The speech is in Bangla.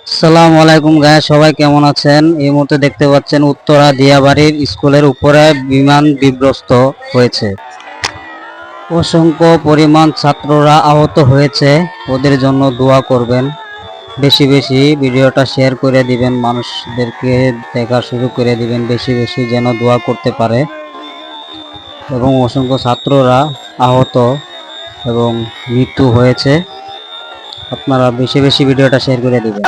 আসসালামু আলাইকুম গায়ে সবাই কেমন আছেন? এই মুহূর্তে দেখতে পাচ্ছেন উত্তরা দিয়াবাড়ির স্কুলের উপরে বিমান বিধ্বস্ত হয়েছে। অসংখ্য পরিমাণ ছাত্ররা আহত হয়েছে, ওদের জন্য দোয়া করবেন। বেশি বেশি ভিডিওটা শেয়ার করে দিবেন, মানুষদেরকে দেখা শুরু করে দিবেন, বেশি বেশি যেন দোয়া করতে পারে। এবং অসংখ্য ছাত্ররা আহত এবং মৃত্যু হয়েছে, আপনারা বেশি বেশি ভিডিওটা শেয়ার করে দিবেন।